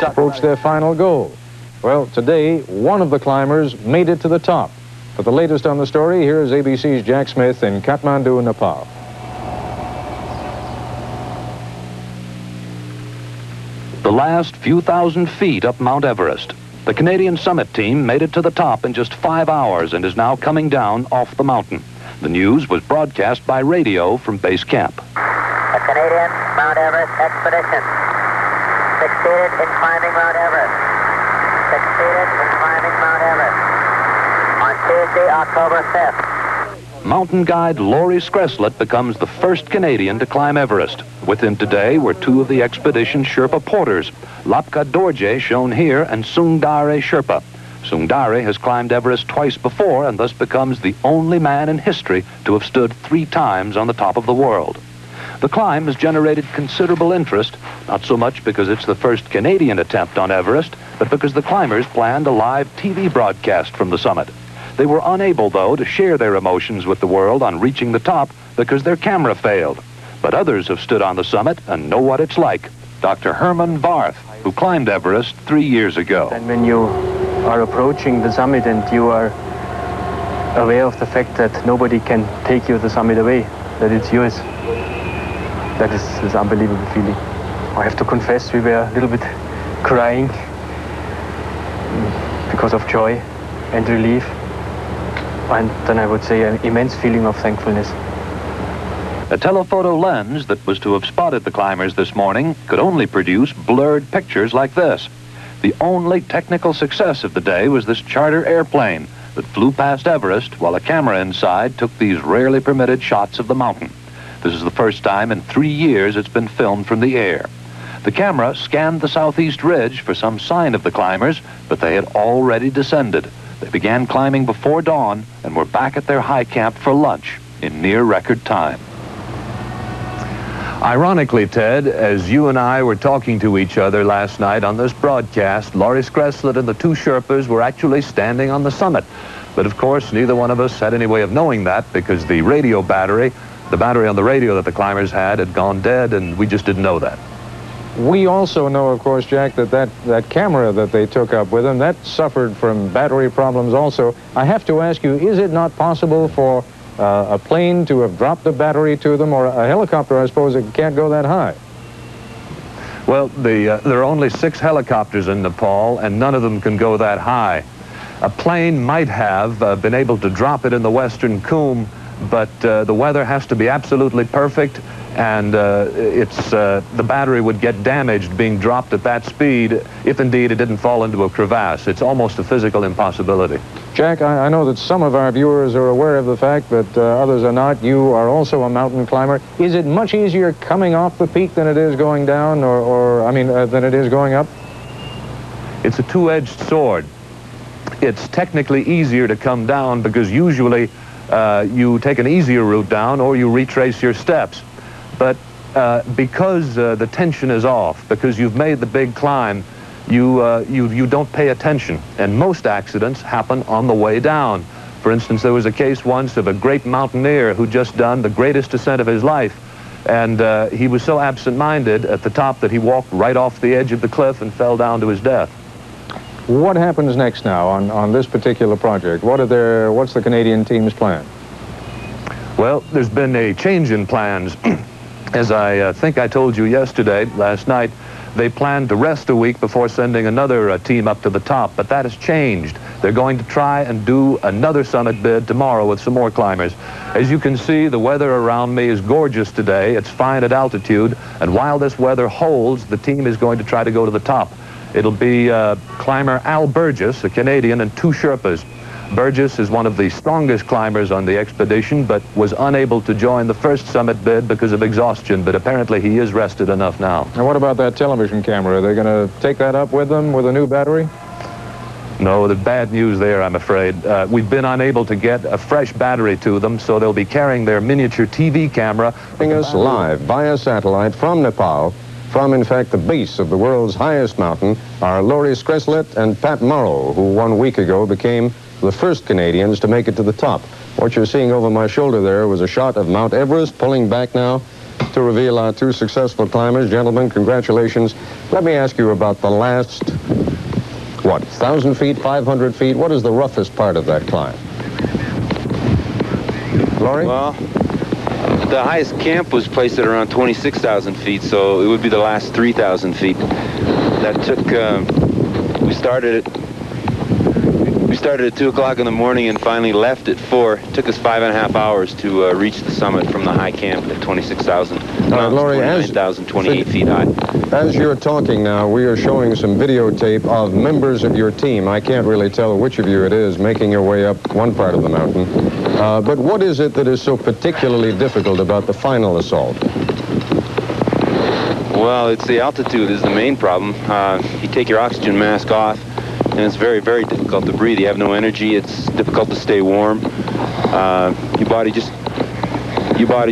approach their final goal. Well, today, one of the climbers made it to the top. For the latest on the story, here's ABC's Jack Smith in Kathmandu, Nepal. The last few thousand feet up Mount Everest. The Canadian summit team made it to the top in just 5 hours and is now coming down off the mountain. The news was broadcast by radio from base camp. The Canadian Mount Everest expedition succeeded in climbing Mount Everest. Succeeded in climbing Mount Everest on Tuesday, October 5th. Mountain guide Laurie Skreslet becomes the first Canadian to climb Everest. With him today were two of the expedition's Sherpa porters, Lapka Dorje, shown here, and Sungdare Sherpa. Sungdare has climbed Everest twice before and thus becomes the only man in history to have stood 3 times on the top of the world. The climb has generated considerable interest, not so much because it's the first Canadian attempt on Everest, but because the climbers planned a live TV broadcast from the summit. They were unable, though, to share their emotions with the world on reaching the top because their camera failed. But others have stood on the summit and know what it's like. Dr. Herman Barth, who climbed Everest 3 years ago. And when you are approaching the summit and you are aware of the fact that nobody can take you the summit away, that it's yours, that is this unbelievable feeling. I have to confess, we were a little bit crying because of joy and relief, and then I would say an immense feeling of thankfulness. A telephoto lens that was to have spotted the climbers this morning could only produce blurred pictures like this. The only technical success of the day was this charter airplane that flew past Everest while a camera inside took these rarely permitted shots of the mountain. This is the first time in 3 years it's been filmed from the air. The camera scanned the southeast ridge for some sign of the climbers, but they had already descended. They began climbing before dawn and were back at their high camp for lunch in near record time. Ironically, Ted, as you and I were talking to each other last night on this broadcast, Laurie Skreslet and the 2 Sherpas were actually standing on the summit. But of course, neither one of us had any way of knowing that because the radio battery, the battery on the radio that the climbers had gone dead, and we just didn't know that. We also know, of course, Jack, that camera that they took up with them, that suffered from battery problems also. I have to ask you, is it not possible for a plane to have dropped a battery to them, or a helicopter, I suppose, it can't go that high? Well, there are only 6 helicopters in Nepal, and none of them can go that high. A plane might have been able to drop it in the western Coombe, but the weather has to be absolutely perfect, and the battery would get damaged being dropped at that speed if indeed it didn't fall into a crevasse. It's almost a physical impossibility. Jack, I know that some of our viewers are aware of the fact that others are not. You are also a mountain climber. Is it much easier coming off the peak than it is going down, than it is going up? It's a two-edged sword. It's technically easier to come down because usually you take an easier route down or you retrace your steps. But because the tension is off, because you've made the big climb, you don't pay attention. And most accidents happen on the way down. For instance, there was a case once of a great mountaineer who just done the greatest ascent of his life. And he was so absent-minded at the top that he walked right off the edge of the cliff and fell down to his death. What happens next now on this particular project? What's the Canadian team's plan? Well, there's been a change in plans. As I think I told you last night, they planned to rest a week before sending another team up to the top, but that has changed. They're going to try and do another summit bid tomorrow with some more climbers. As you can see, the weather around me is gorgeous today. It's fine at altitude, and while this weather holds, the team is going to try to go to the top. It'll be climber Al Burgess, a Canadian, and 2 Sherpas. Burgess is one of the strongest climbers on the expedition, but was unable to join the first summit bid because of exhaustion, but apparently he is rested enough now. And what about that television camera? Are they going to take that up with them with a new battery? No, the bad news there, I'm afraid. We've been unable to get a fresh battery to them, so they'll be carrying their miniature TV camera. Us live via satellite from Nepal, from, in fact, the base of the world's highest mountain, are Laurie Skreslet and Pat Morrow, who 1 week ago became the first Canadians to make it to the top. What you're seeing over my shoulder there was a shot of Mount Everest pulling back now to reveal our two successful climbers. Gentlemen, congratulations. Let me ask you about the last, 1,000 feet, 500 feet? What is the roughest part of that climb? Laurie? Well, the highest camp was placed at around 26,000 feet, so it would be the last 3,000 feet. That took, we started at 2 o'clock in the morning and finally left at 4. It took us 5.5 hours to reach the summit from the high camp at 26,000. Laurie, 29,028 feet high. As you're talking now, we are showing some videotape of members of your team. I can't really tell which of you it is making your way up one part of the mountain. But what is it that is so particularly difficult about the final assault? Well, it's the altitude is the main problem. You take your oxygen mask off, and it's very, very difficult to breathe. You have no energy. It's difficult to stay warm. Your body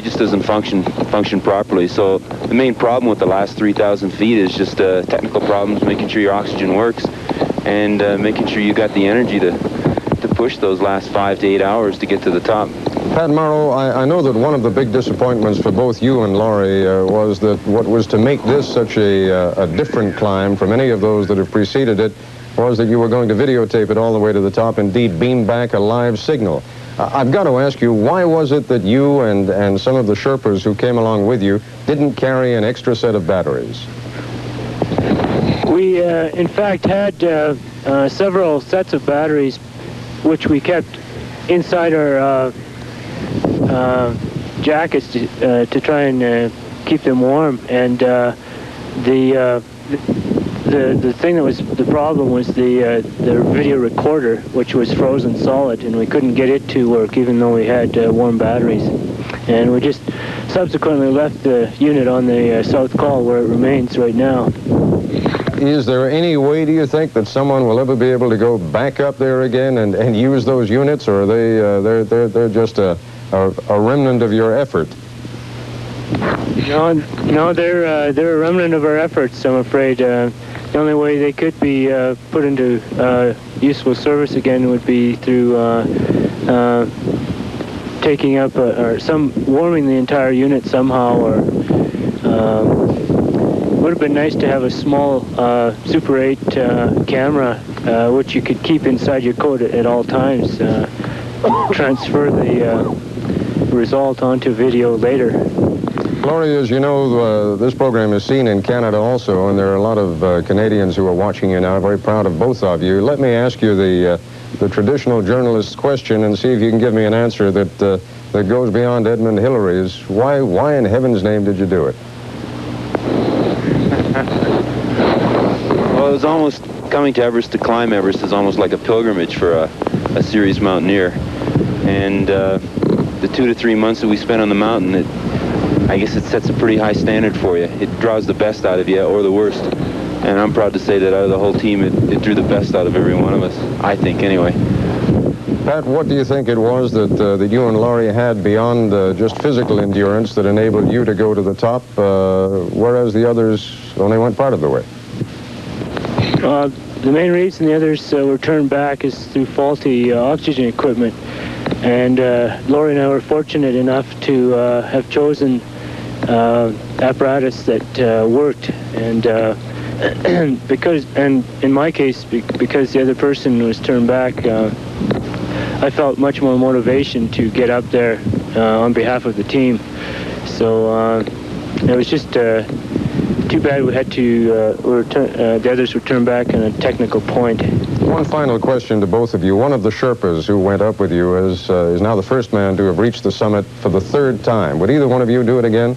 just doesn't function properly. So the main problem with the last 3,000 feet is just technical problems, making sure your oxygen works, and making sure you got the energy to push those last 5 to 8 hours to get to the top. Pat Morrow, I know that one of the big disappointments for both you and Laurie was that what was to make this such a different climb from any of those that have preceded it was that you were going to videotape it all the way to the top, indeed beam back a live signal. I've got to ask you, why was it that you and some of the Sherpas who came along with you didn't carry an extra set of batteries? We, in fact, had several sets of batteries which we kept inside our jackets to try and keep them warm. And the thing that was the problem was the video recorder, which was frozen solid, and we couldn't get it to work even though we had warm batteries. And we just subsequently left the unit on the South Col where it remains right now. Is there any way, do you think, that someone will ever be able to go back up there again and use those units, or are they're just a remnant of your effort? No, they're a remnant of our efforts, I'm afraid. The only way they could be put into useful service again would be through taking up or warming the entire unit somehow, or would have been nice to have a small Super 8 camera which you could keep inside your coat at all times. Transfer the result onto video later. Laurie, as you know, this program is seen in Canada also, and there are a lot of Canadians who are watching you now. Very proud of both of you. Let me ask you the traditional journalist's question and see if you can give me an answer that goes beyond Edmund Hillary's. Why in heaven's name did you do it? Well, it was almost coming to Everest to climb Everest is almost like a pilgrimage for a serious mountaineer. And the 2 to 3 months that we spent on the mountain, I guess it sets a pretty high standard for you. It draws the best out of you, or the worst. And I'm proud to say that out of the whole team, it drew the best out of every one of us, I think, anyway. Pat, what do you think it was that you and Laurie had beyond just physical endurance that enabled you to go to the top, whereas the others only went part of the way? The main reason the others were turned back is through faulty oxygen equipment. And Laurie and I were fortunate enough to have chosen apparatus that worked. And in my case, because the other person was turned back, I felt much more motivation to get up there on behalf of the team. So it was just too bad we had to, the others were turned back on a technical point. One final question to both of you. One of the Sherpas who went up with you is now the first man to have reached the summit for the 3rd time. Would either one of you do it again?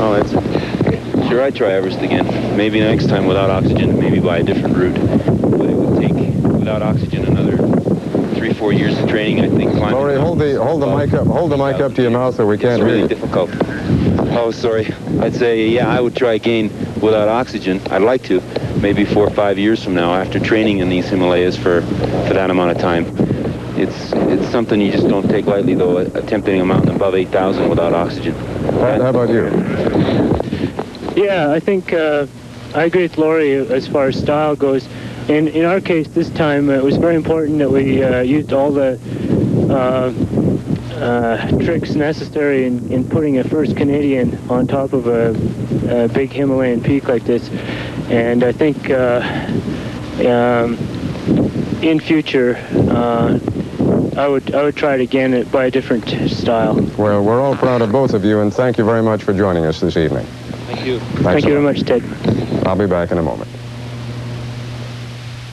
Oh, sure, I'd try Everest again. Maybe next time without oxygen, maybe by a different route. But it would take, without oxygen, another 3-4 years of training, I think. Laurie, hold the mic up to your mouth, or we can't hear you. It's really difficult. Oh, sorry. I'd say, yeah, I would try again without oxygen. I'd like to, maybe 4 or 5 years from now, after training in these Himalayas for that amount of time. It's something you just don't take lightly, though, attempting a mountain above 8,000 without oxygen. How about you? Yeah, I think I agree with Laurie as far as style goes. In our case this time, it was very important that we used all the tricks necessary in putting a first Canadian on top of a big Himalayan peak like this. And I think in future, I would try it again by a different style. Well, we're all proud of both of you, and thank you very much for joining us this evening. Thank you. Thank you very much, Ted. I'll be back in a moment.